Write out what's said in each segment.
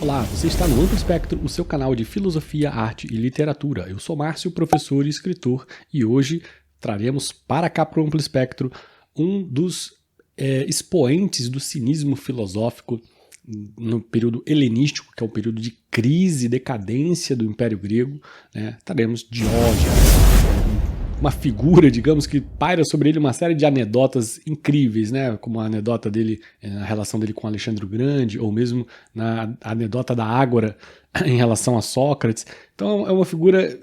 Olá, você está no Amplo Espectro, o seu canal de filosofia, arte e literatura. Eu sou Márcio, professor e escritor, e hoje traremos para cá para o Amplo Espectro um dos expoentes do cinismo filosófico no período helenístico, que é o período de crise e decadência do Império Grego, né? Traremos Diógenes, uma figura, digamos, que paira sobre ele uma série de anedotas incríveis, né? Como a anedota dele, na relação dele com Alexandre o Grande, ou mesmo na anedota da Ágora em relação a Sócrates. Então é uma figura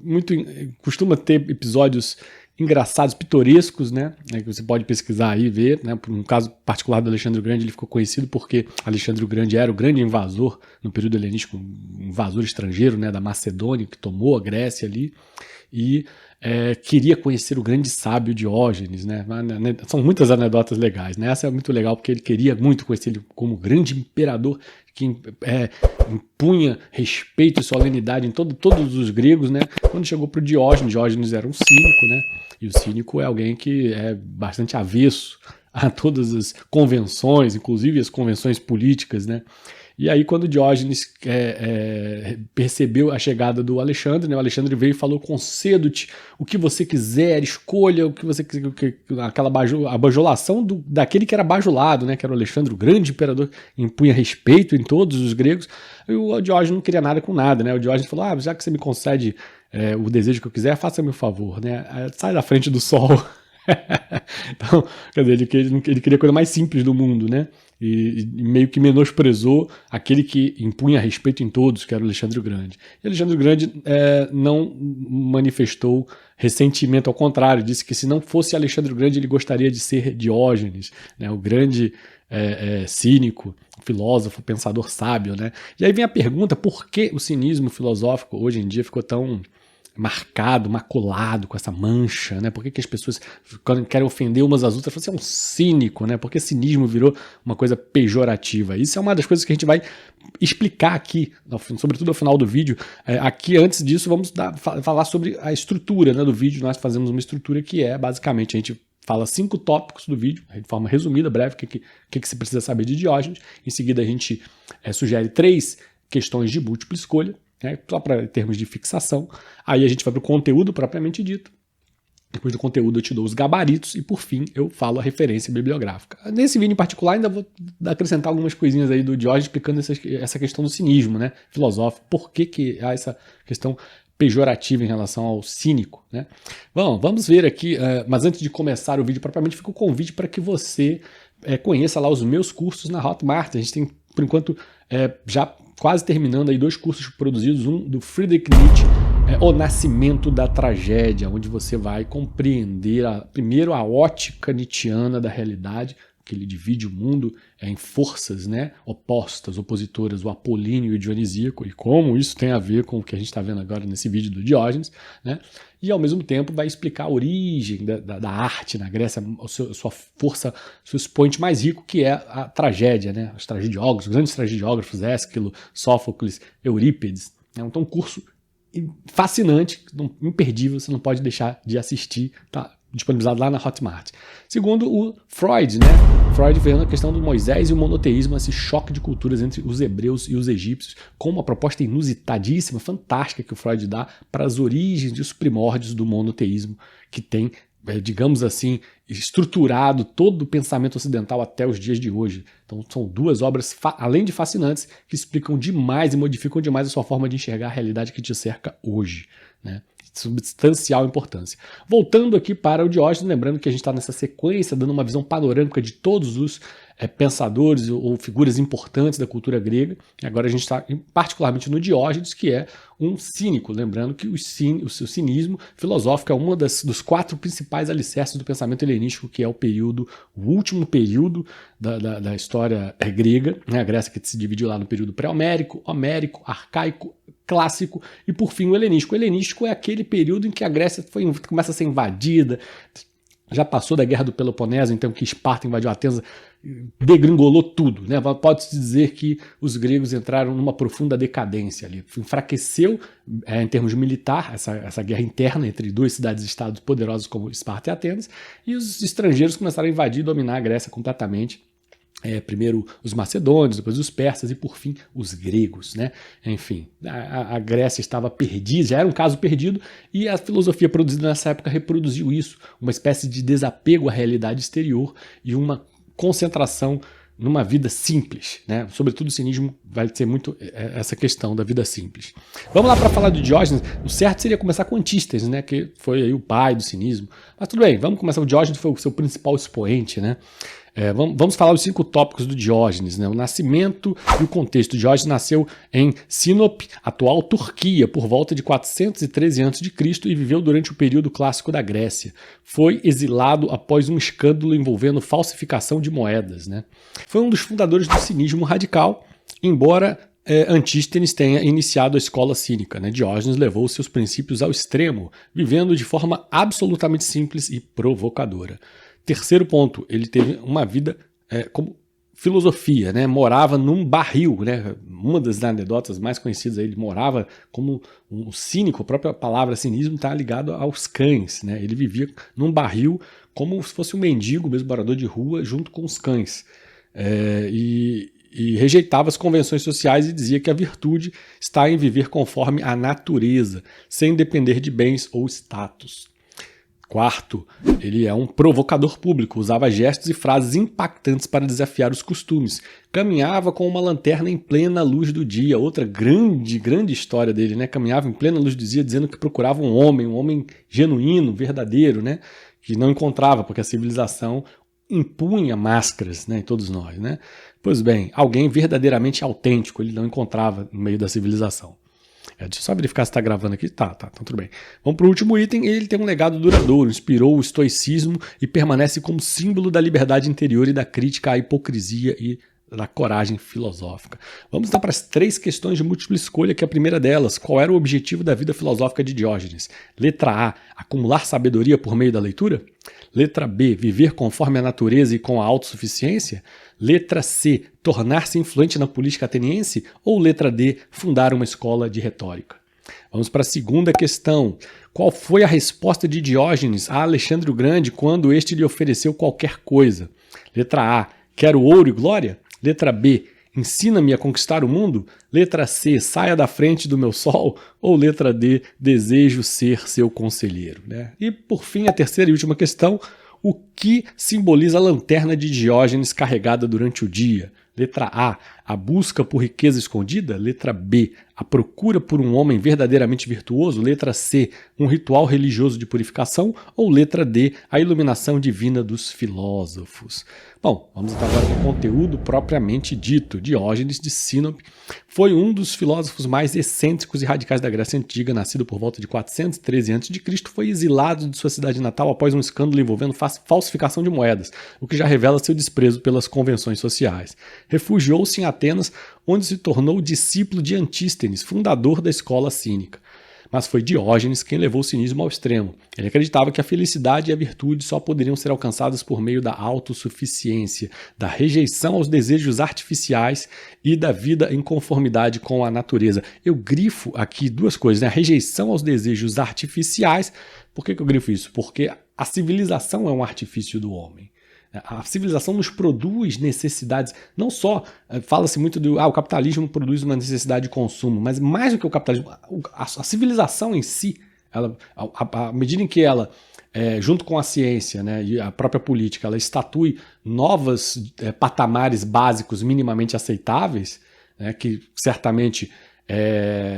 muito... costuma ter episódios engraçados, pitorescos, né? Que você pode pesquisar aí e ver, né? Por um caso particular do Alexandre o Grande, ele ficou conhecido porque Alexandre o Grande era o grande invasor no período helenístico, um invasor estrangeiro, né? Da Macedônia, que tomou a Grécia ali, e queria conhecer o grande sábio Diógenes, né? São muitas anedotas legais, né? Essa é muito legal porque ele queria muito conhecer ele como grande imperador que impunha respeito e solenidade em todos os gregos, né? Quando chegou para o Diógenes era um cínico, né? E o cínico é alguém que é bastante avesso a todas as convenções, inclusive as convenções políticas, né? E aí quando Diógenes percebeu a chegada do Alexandre, né, o Alexandre veio e falou: concedo-te o que você quiser, escolha o que você quiser, aquela bajulação daquele que era bajulado, né, que era o Alexandre, o grande imperador, impunha respeito em todos os gregos, e o Diógenes não queria nada com nada, né, o Diógenes falou: já que você me concede o desejo que eu quiser, faça-me o favor, né, sai da frente do sol. Então, quer dizer, ele queria a coisa mais simples do mundo, né? E meio que menosprezou aquele que impunha respeito em todos, que era o Alexandre o Grande. E Alexandre o Grande não manifestou ressentimento, ao contrário, disse que se não fosse Alexandre o Grande, ele gostaria de ser Diógenes, né? O grande cínico, filósofo, pensador sábio, né? E aí vem a pergunta: por que o cinismo filosófico hoje em dia ficou tão marcado, maculado com essa mancha, né? Por que as pessoas, quando querem ofender umas às outras, falam: você é um cínico, né? Por que cinismo virou uma coisa pejorativa? Isso é uma das coisas que a gente vai explicar aqui, sobretudo ao final do vídeo. Aqui, antes disso, vamos falar sobre a estrutura, né, do vídeo. Nós fazemos uma estrutura que basicamente, a gente fala 5 tópicos do vídeo, de forma resumida, breve, o que você precisa saber de Diógenes. Em seguida, a gente sugere 3 questões de múltipla escolha, só para termos de fixação. Aí a gente vai para o conteúdo propriamente dito. Depois do conteúdo eu te dou os gabaritos e por fim eu falo a referência bibliográfica. Nesse vídeo em particular ainda vou acrescentar algumas coisinhas aí do Diógenes explicando essa questão do cinismo, né, filosófico. Por que há essa questão pejorativa em relação ao cínico, né? Bom, vamos ver aqui, mas antes de começar o vídeo propriamente, fica o convite para que você conheça lá os meus cursos na Hotmart. A gente tem, por enquanto, já quase terminando aí 2 cursos produzidos, um do Friedrich Nietzsche, O Nascimento da Tragédia, onde você vai compreender primeiro a ótica nietzschiana da realidade, que ele divide o mundo em forças, né, opostas, opositoras, o apolíneo e o dionisíaco, e como isso tem a ver com o que a gente está vendo agora nesse vídeo do Diógenes, né, e ao mesmo tempo vai explicar a origem da arte na Grécia, sua força, seu expoente mais rico, que é a tragédia, né, os tragediógrafos, os grandes tragediógrafos, Ésquilo, Sófocles, Eurípides. Então, um curso fascinante, imperdível, você não pode deixar de assistir, tá disponibilizado lá na Hotmart. Segundo, o Freud, né? Freud vendo a questão do Moisés e o monoteísmo, esse choque de culturas entre os hebreus e os egípcios, com uma proposta inusitadíssima, fantástica, que o Freud dá para as origens e os primórdios do monoteísmo, que tem, digamos assim, estruturado todo o pensamento ocidental até os dias de hoje. Então são 2 obras, além de fascinantes, que explicam demais e modificam demais a sua forma de enxergar a realidade que te cerca hoje, né? Substancial importância. Voltando aqui para o Diógenes, lembrando que a gente está nessa sequência, dando uma visão panorâmica de todos os pensadores ou figuras importantes da cultura grega. Agora a gente está particularmente no Diógenes, que é um cínico. Lembrando que o cinismo filosófico é uma dos 4 principais alicerces do pensamento helenístico, que é o último período da história grega, né? A Grécia, que se dividiu lá no período pré-homérico, homérico, arcaico, clássico e, por fim, o helenístico. O helenístico é aquele período em que a Grécia começa a ser invadida, já passou da Guerra do Peloponeso, então que Esparta invadiu Atenas, degringolou tudo, né? Pode-se dizer que os gregos entraram numa profunda decadência ali. Enfraqueceu em termos militar essa guerra interna entre 2 cidades-estados poderosas como Esparta e Atenas, e os estrangeiros começaram a invadir e dominar a Grécia completamente. Primeiro os macedônios, depois os persas e, por fim, os gregos, né? Enfim, a Grécia estava perdida, já era um caso perdido, e a filosofia produzida nessa época reproduziu isso, uma espécie de desapego à realidade exterior e uma concentração numa vida simples, né? Sobretudo o cinismo vai ser muito essa questão da vida simples. Vamos lá para falar do Diógenes. O certo seria começar com Antístenes, né? Que foi aí o pai do cinismo. Mas tudo bem, vamos começar. O Diógenes foi o seu principal expoente, né? Vamos falar os 5 tópicos do Diógenes, né? O nascimento e o contexto. Diógenes nasceu em Sinope, atual Turquia, por volta de 413 a.C. e viveu durante o período clássico da Grécia. Foi exilado após um escândalo envolvendo falsificação de moedas, né? Foi um dos fundadores do cinismo radical, embora Antístenes tenha iniciado a escola cínica, né? Diógenes levou seus princípios ao extremo, vivendo de forma absolutamente simples e provocadora. Terceiro ponto, ele teve uma vida como filosofia, né? Morava num barril, né? Uma das anedotas mais conhecidas, ele morava como um cínico, a própria palavra cinismo está ligado aos cães, né? Ele vivia num barril como se fosse um mendigo, mesmo morador de rua, junto com os cães. E rejeitava as convenções sociais e dizia que a virtude está em viver conforme a natureza, sem depender de bens ou status. Quarto, ele é um provocador público, usava gestos e frases impactantes para desafiar os costumes. Caminhava com uma lanterna em plena luz do dia, outra grande história dele, né? Caminhava em plena luz do dia dizendo que procurava um homem genuíno, verdadeiro, né? Que não encontrava, porque a civilização impunha máscaras, né, em todos nós, né? Pois bem, alguém verdadeiramente autêntico ele não encontrava no meio da civilização. Deixa eu só verificar se está gravando aqui. Tá, então tudo bem. Vamos para o último item. Ele tem um legado duradouro, inspirou o estoicismo e permanece como símbolo da liberdade interior e da crítica à hipocrisia e da coragem filosófica. Vamos então para as 3 questões de múltipla escolha, que é a primeira delas. Qual era o objetivo da vida filosófica de Diógenes? Letra A, acumular sabedoria por meio da leitura? Letra B, viver conforme a natureza e com a autossuficiência? Letra C, tornar-se influente na política ateniense? Ou letra D, fundar uma escola de retórica? Vamos para a segunda questão. Qual foi a resposta de Diógenes a Alexandre o Grande quando este lhe ofereceu qualquer coisa? Letra A, quero ouro e glória? Letra B, ensina-me a conquistar o mundo? Letra C, saia da frente do meu sol? Ou letra D, desejo ser seu conselheiro? Né? E por fim, a terceira e última questão, o que simboliza a lanterna de Diógenes carregada durante o dia? Letra A busca por riqueza escondida? Letra B, a procura por um homem verdadeiramente virtuoso? Letra C, um ritual religioso de purificação? Ou letra D, a iluminação divina dos filósofos? Bom, vamos então agora para o conteúdo propriamente dito. Diógenes de Sinope foi um dos filósofos mais excêntricos e radicais da Grécia Antiga, nascido por volta de 413 a.C., foi exilado de sua cidade natal após um escândalo envolvendo falsificação de moedas, o que já revela seu desprezo pelas convenções sociais. Refugiou-se em Atenas, onde se tornou discípulo de Antístenes, fundador da escola cínica. Mas foi Diógenes quem levou o cinismo ao extremo. Ele acreditava que a felicidade e a virtude só poderiam ser alcançadas por meio da autossuficiência, da rejeição aos desejos artificiais e da vida em conformidade com a natureza. Eu grifo aqui 2 coisas, né? A rejeição aos desejos artificiais. Por que eu grifo isso? Porque a civilização é um artifício do homem. A civilização nos produz necessidades, não só, fala-se muito do o capitalismo produz uma necessidade de consumo, mas mais do que o capitalismo, a civilização em si, à medida em que ela, junto com a ciência, né, e a própria política, ela estatui novos patamares básicos minimamente aceitáveis, né, que certamente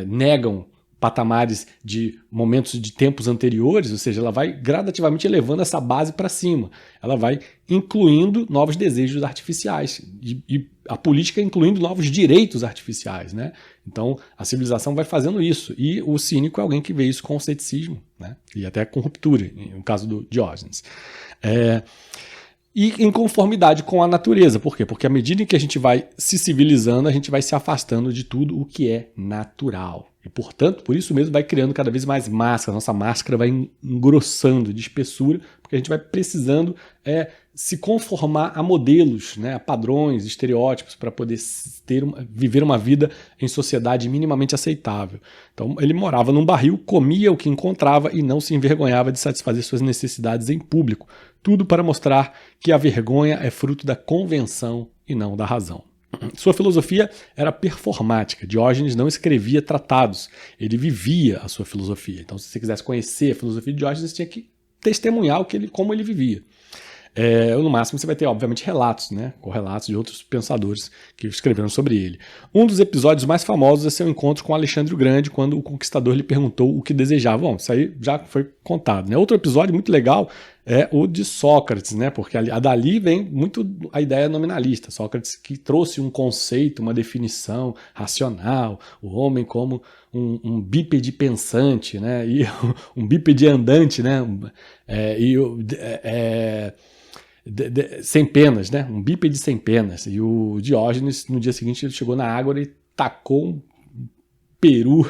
negam patamares de momentos de tempos anteriores, ou seja, ela vai gradativamente elevando essa base para cima. Ela vai incluindo novos desejos artificiais e a política incluindo novos direitos artificiais, né? Então, a civilização vai fazendo isso e o cínico é alguém que vê isso com ceticismo, né? E até com ruptura, no caso do Diógenes. E em conformidade com a natureza. Por quê? Porque à medida em que a gente vai se civilizando, a gente vai se afastando de tudo o que é natural. E, portanto, por isso mesmo vai criando cada vez mais máscara. Nossa máscara vai engrossando de espessura, porque a gente vai precisando se conformar a modelos, né, a padrões, estereótipos, para poder viver uma vida em sociedade minimamente aceitável. Então ele morava num barril, comia o que encontrava e não se envergonhava de satisfazer suas necessidades em público. Tudo para mostrar que a vergonha é fruto da convenção e não da razão. Sua filosofia era performática. Diógenes não escrevia tratados, ele vivia a sua filosofia. Então, se você quisesse conhecer a filosofia de Diógenes, você tinha que testemunhar como ele vivia. No máximo você vai ter, obviamente, relatos, né? Correlatos de outros pensadores que escreveram sobre ele. Um dos episódios mais famosos é seu encontro com Alexandre o Grande, quando o conquistador lhe perguntou o que desejava. Bom, isso aí já foi contado, né? Outro episódio muito legal é o de Sócrates, né? Porque dali vem muito a ideia nominalista. Sócrates que trouxe um conceito, uma definição racional, o homem como um bípede pensante, né? E um bípede andante, né? Sem penas, né? Um bípede sem penas. E o Diógenes, no dia seguinte, ele chegou na água e tacou um peru,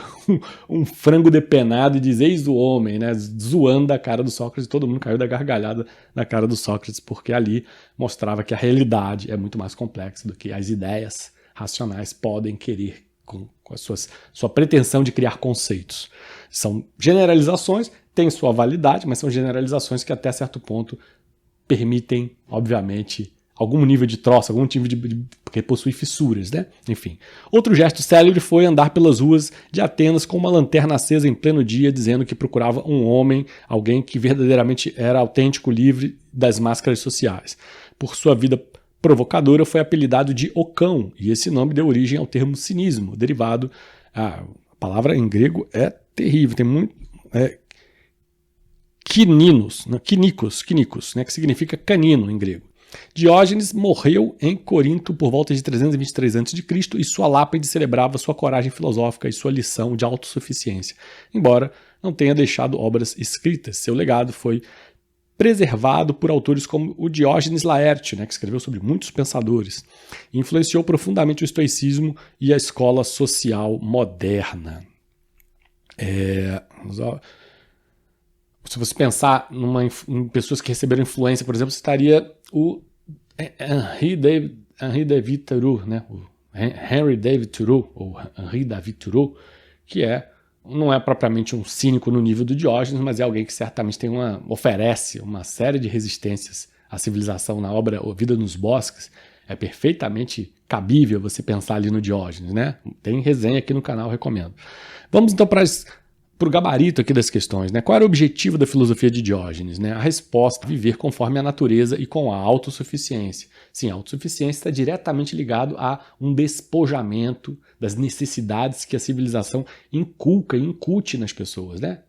um frango depenado e diz: eis o homem, né? Zoando da cara do Sócrates. Todo mundo caiu da gargalhada na cara do Sócrates, porque ali mostrava que a realidade é muito mais complexa do que as ideias racionais podem querer com a sua pretensão de criar conceitos. São generalizações, têm sua validade, mas são generalizações que até certo ponto permitem, obviamente, algum nível de troça, algum nível porque possui fissuras, né? Enfim. Outro gesto célebre foi andar pelas ruas de Atenas com uma lanterna acesa em pleno dia, dizendo que procurava um homem, alguém que verdadeiramente era autêntico, livre das máscaras sociais. Por sua vida provocadora, foi apelidado de Ocão, e esse nome deu origem ao termo cinismo, derivado... A palavra em grego é terrível, tem muito... Quininos, né? Quinikos, né? Que significa canino em grego. Diógenes morreu em Corinto por volta de 323 a.C. e sua lápide celebrava sua coragem filosófica e sua lição de autossuficiência. Embora não tenha deixado obras escritas, seu legado foi preservado por autores como o Diógenes Laerte, né, que escreveu sobre muitos pensadores, e influenciou profundamente o estoicismo e a escola social moderna. Se você pensar em pessoas que receberam influência, por exemplo, você estaria o Henri David Thoreau, né? O Henry David Thoreau, ou Henri David Thoreau, que não é propriamente um cínico no nível do Diógenes, mas é alguém que certamente oferece uma série de resistências à civilização na obra A Vida nos Bosques. É perfeitamente cabível você pensar ali no Diógenes, né? Tem resenha aqui no canal, recomendo. Vamos então para o gabarito aqui das questões, né? Qual era o objetivo da filosofia de Diógenes, né? A resposta: viver conforme a natureza e com a autossuficiência. Sim, a autossuficiência está diretamente ligado a um despojamento das necessidades que a civilização inculca e incute nas pessoas, né?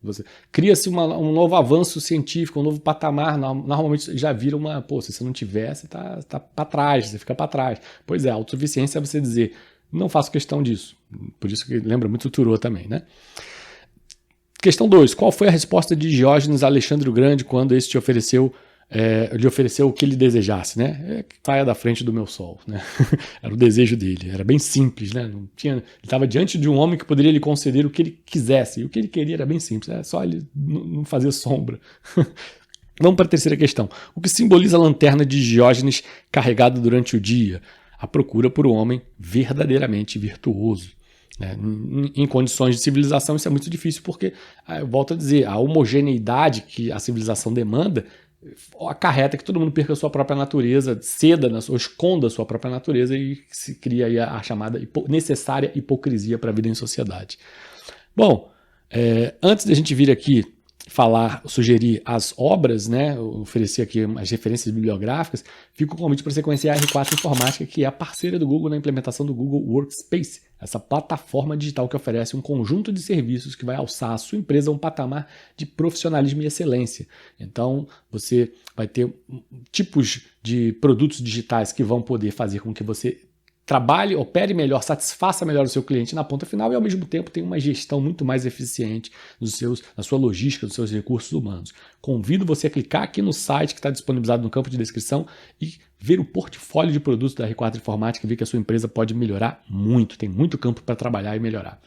Cria-se um novo avanço científico, um novo patamar, normalmente já vira se você não tiver, você tá para trás, você fica para trás. Pois é, a autossuficiência é você dizer: não faço questão disso. Por isso que lembra muito o Thoreau também, né? Questão 2. Qual foi a resposta de Diógenes a Alexandre o Grande quando este lhe ofereceu o que ele desejasse, né? Caia da frente do meu sol, né? Era o desejo dele, era bem simples, né? Ele estava diante de um homem que poderia lhe conceder o que ele quisesse, e o que ele queria era bem simples, era só ele não fazer sombra. Vamos para a terceira questão. O que simboliza a lanterna de Diógenes carregada durante o dia? A procura por um homem verdadeiramente virtuoso. Em condições de civilização isso é muito difícil porque, eu volto a dizer, a homogeneidade que a civilização demanda acarreta que todo mundo perca a sua própria natureza, ou esconda a sua própria natureza, e se cria aí a chamada necessária hipocrisia para a vida em sociedade. Bom, antes de a gente vir aqui sugerir as obras, né, oferecer aqui as referências bibliográficas, fica o convite para você conhecer a R4 Informática, que é a parceira do Google na implementação do Google Workspace, essa plataforma digital que oferece um conjunto de serviços que vai alçar a sua empresa a um patamar de profissionalismo e excelência. Então, você vai ter tipos de produtos digitais que vão poder fazer com que você trabalhe, opere melhor, satisfaça melhor o seu cliente na ponta final e, ao mesmo tempo, tenha uma gestão muito mais eficiente na sua logística, dos seus recursos humanos. Convido você a clicar aqui no site que está disponibilizado no campo de descrição e ver o portfólio de produtos da R4 Informática e ver que a sua empresa pode melhorar muito. Tem muito campo para trabalhar e melhorar.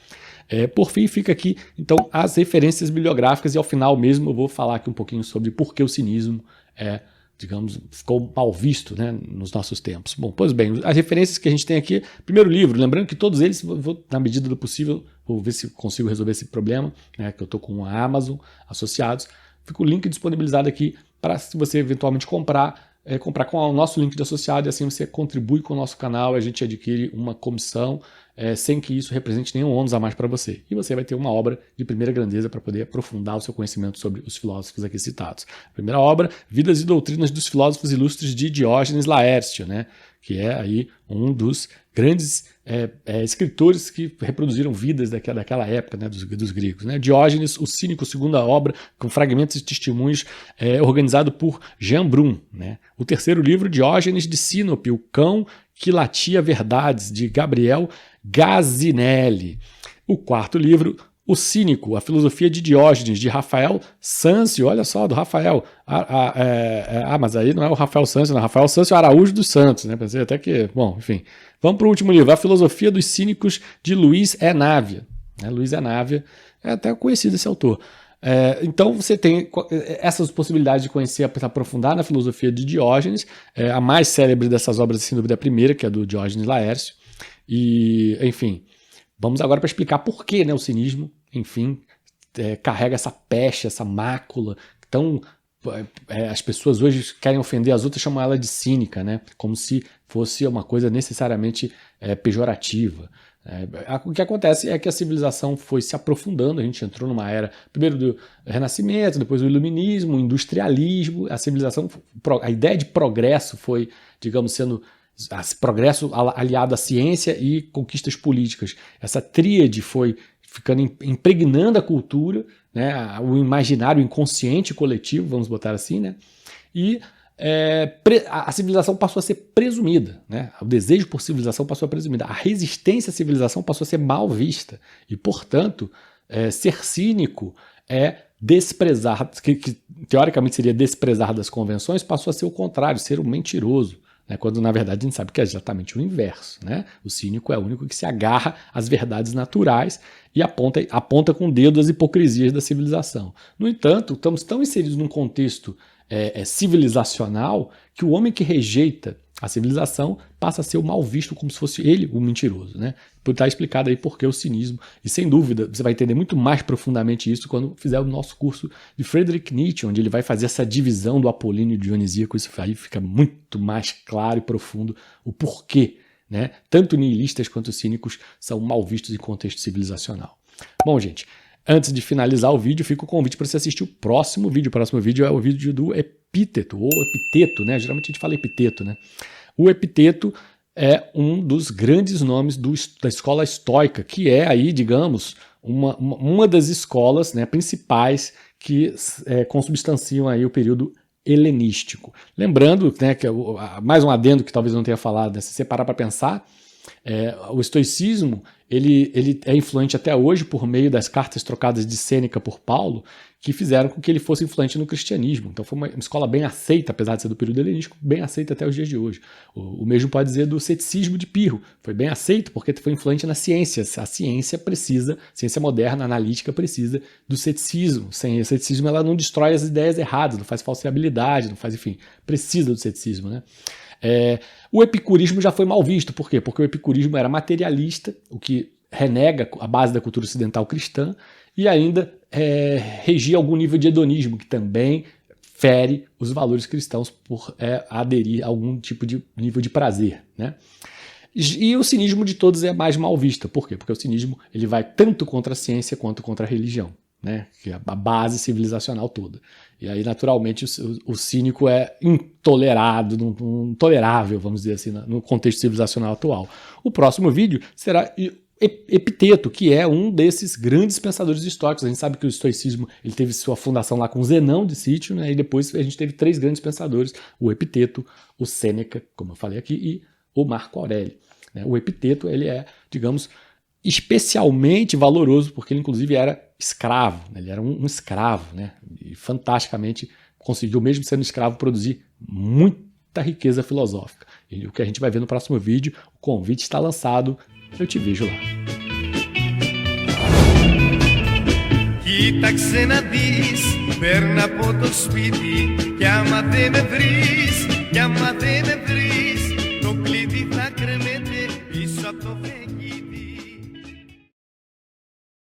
Por fim, fica aqui, então, as referências bibliográficas e, ao final mesmo, eu vou falar aqui um pouquinho sobre por que o cinismo é digamos, ficou mal visto, né, nos nossos tempos. Bom, pois bem, as referências que a gente tem aqui, primeiro livro, lembrando que todos eles, vou, na medida do possível, vou ver se consigo resolver esse problema, né, que eu estou com a Amazon associados, fica o link disponibilizado aqui para, se você eventualmente comprar com o nosso link de associado, e assim você contribui com o nosso canal, a gente adquire uma comissão, sem que isso represente nenhum ônus a mais para você. E você vai ter uma obra de primeira grandeza para poder aprofundar o seu conhecimento sobre os filósofos aqui citados. A primeira obra, Vidas e Doutrinas dos Filósofos Ilustres de Diógenes Laércio, né? Que é aí um dos grandes escritores que reproduziram vidas daquela época, né, dos gregos. Né? Diógenes, o Cínico, segunda obra, com fragmentos e testemunhos, organizado por Jean Brum. Né? O terceiro livro, Diógenes de Sinope, o cão que latia verdades, de Gabriel Gazinelli. O quarto livro, O Cínico, a filosofia de Diógenes, de Rafael Sâncio, olha só, do Rafael. Mas aí não é o Rafael Sâncio, não, Rafael Sâncio Araújo dos Santos, né? Pensei até que, bom, enfim. Vamos para o último livro, A Filosofia dos Cínicos, de Luiz Enávia. Luiz Enávia é até conhecido esse autor. Então você tem essas possibilidades de conhecer, aprofundar na filosofia de Diógenes. A mais célebre dessas obras, sem dúvida, é a primeira, que é do Diógenes Laércio. E, enfim, vamos agora para explicar por que, né, o cinismo, enfim, carrega essa peste, essa mácula. Então, as pessoas hoje querem ofender as outras, chamam ela de cínica, né, como se fosse uma coisa necessariamente pejorativa. O que acontece é que a civilização foi se aprofundando, a gente entrou numa era, primeiro do Renascimento, depois do Iluminismo, o industrialismo, a civilização, a ideia de progresso foi, digamos, sendo progresso aliado à ciência e conquistas políticas. Essa tríade foi ficando impregnando a cultura, né, o imaginário, o inconsciente coletivo, vamos botar assim, né, e a civilização passou a ser presumida, né? O desejo por civilização passou a ser presumida, a resistência à civilização passou a ser mal vista e, portanto, ser cínico desprezar, que teoricamente seria desprezar das convenções, passou a ser o contrário, ser um mentiroso, né? Quando na verdade a gente sabe que é exatamente o inverso, né? O cínico é o único que se agarra às verdades naturais e aponta com o dedo as hipocrisias da civilização. No entanto, estamos tão inseridos num contexto civilizacional que o homem que rejeita a civilização passa a ser o mal visto, como se fosse ele o mentiroso, né? Está explicado aí por que o cinismo. E sem dúvida, você vai entender muito mais profundamente isso quando fizer o nosso curso de Friedrich Nietzsche, onde ele vai fazer essa divisão do apolíneo dionisíaco. Isso aí fica muito mais claro e profundo o porquê, né? Tanto nihilistas quanto cínicos são mal vistos em contexto civilizacional. Bom, gente, antes de finalizar o vídeo, fica o convite para você assistir o próximo vídeo. O próximo vídeo é o vídeo do epíteto, ou epiteto, né? Geralmente a gente fala epiteto, né? O epiteto é um dos grandes nomes da escola estoica, que é aí, digamos, uma das escolas, né, principais que consubstanciam aí o período helenístico. Lembrando, né, que mais um adendo que talvez eu não tenha falado, né, se você parar para pensar, o estoicismo ele é influente até hoje por meio das cartas trocadas de Sêneca por Paulo, que fizeram com que ele fosse influente no cristianismo. Então foi uma escola bem aceita, apesar de ser do período helenístico, bem aceita até os dias de hoje. O mesmo pode dizer do ceticismo de Pirro. Foi bem aceito porque foi influente na ciência. A ciência moderna, analítica, precisa do ceticismo. Sem o ceticismo ela não destrói as ideias erradas, não faz falseabilidade, não faz, enfim, precisa do ceticismo, né? O epicurismo já foi mal visto. Por quê? Porque o epicurismo era materialista, o que renega a base da cultura ocidental cristã, e ainda regia algum nível de hedonismo, que também fere os valores cristãos por aderir a algum tipo de nível de prazer, né? E o cinismo de todos é mais mal visto. Por quê? Porque o cinismo ele vai tanto contra a ciência quanto contra a religião, né? Que é a base civilizacional toda. E aí, naturalmente, o cínico é intolerável, vamos dizer assim, no contexto civilizacional atual. O próximo vídeo será Epiteto, que é um desses grandes pensadores estoicos. A gente sabe que o estoicismo ele teve sua fundação lá com Zenão de Cítio, né? E depois a gente teve 3 grandes pensadores, o Epiteto, o Sêneca, como eu falei aqui, e o Marco Aurélio, né? O Epiteto ele é, digamos, especialmente valoroso porque ele inclusive era escravo, né? Ele era um escravo, né? E fantasticamente conseguiu, mesmo sendo escravo, produzir muita riqueza filosófica. E o que a gente vai ver no próximo vídeo, o convite está lançado, eu te vejo lá. Κοίταξε να δεις Per na poto spiti, chiamate me vris, chiamate me vris.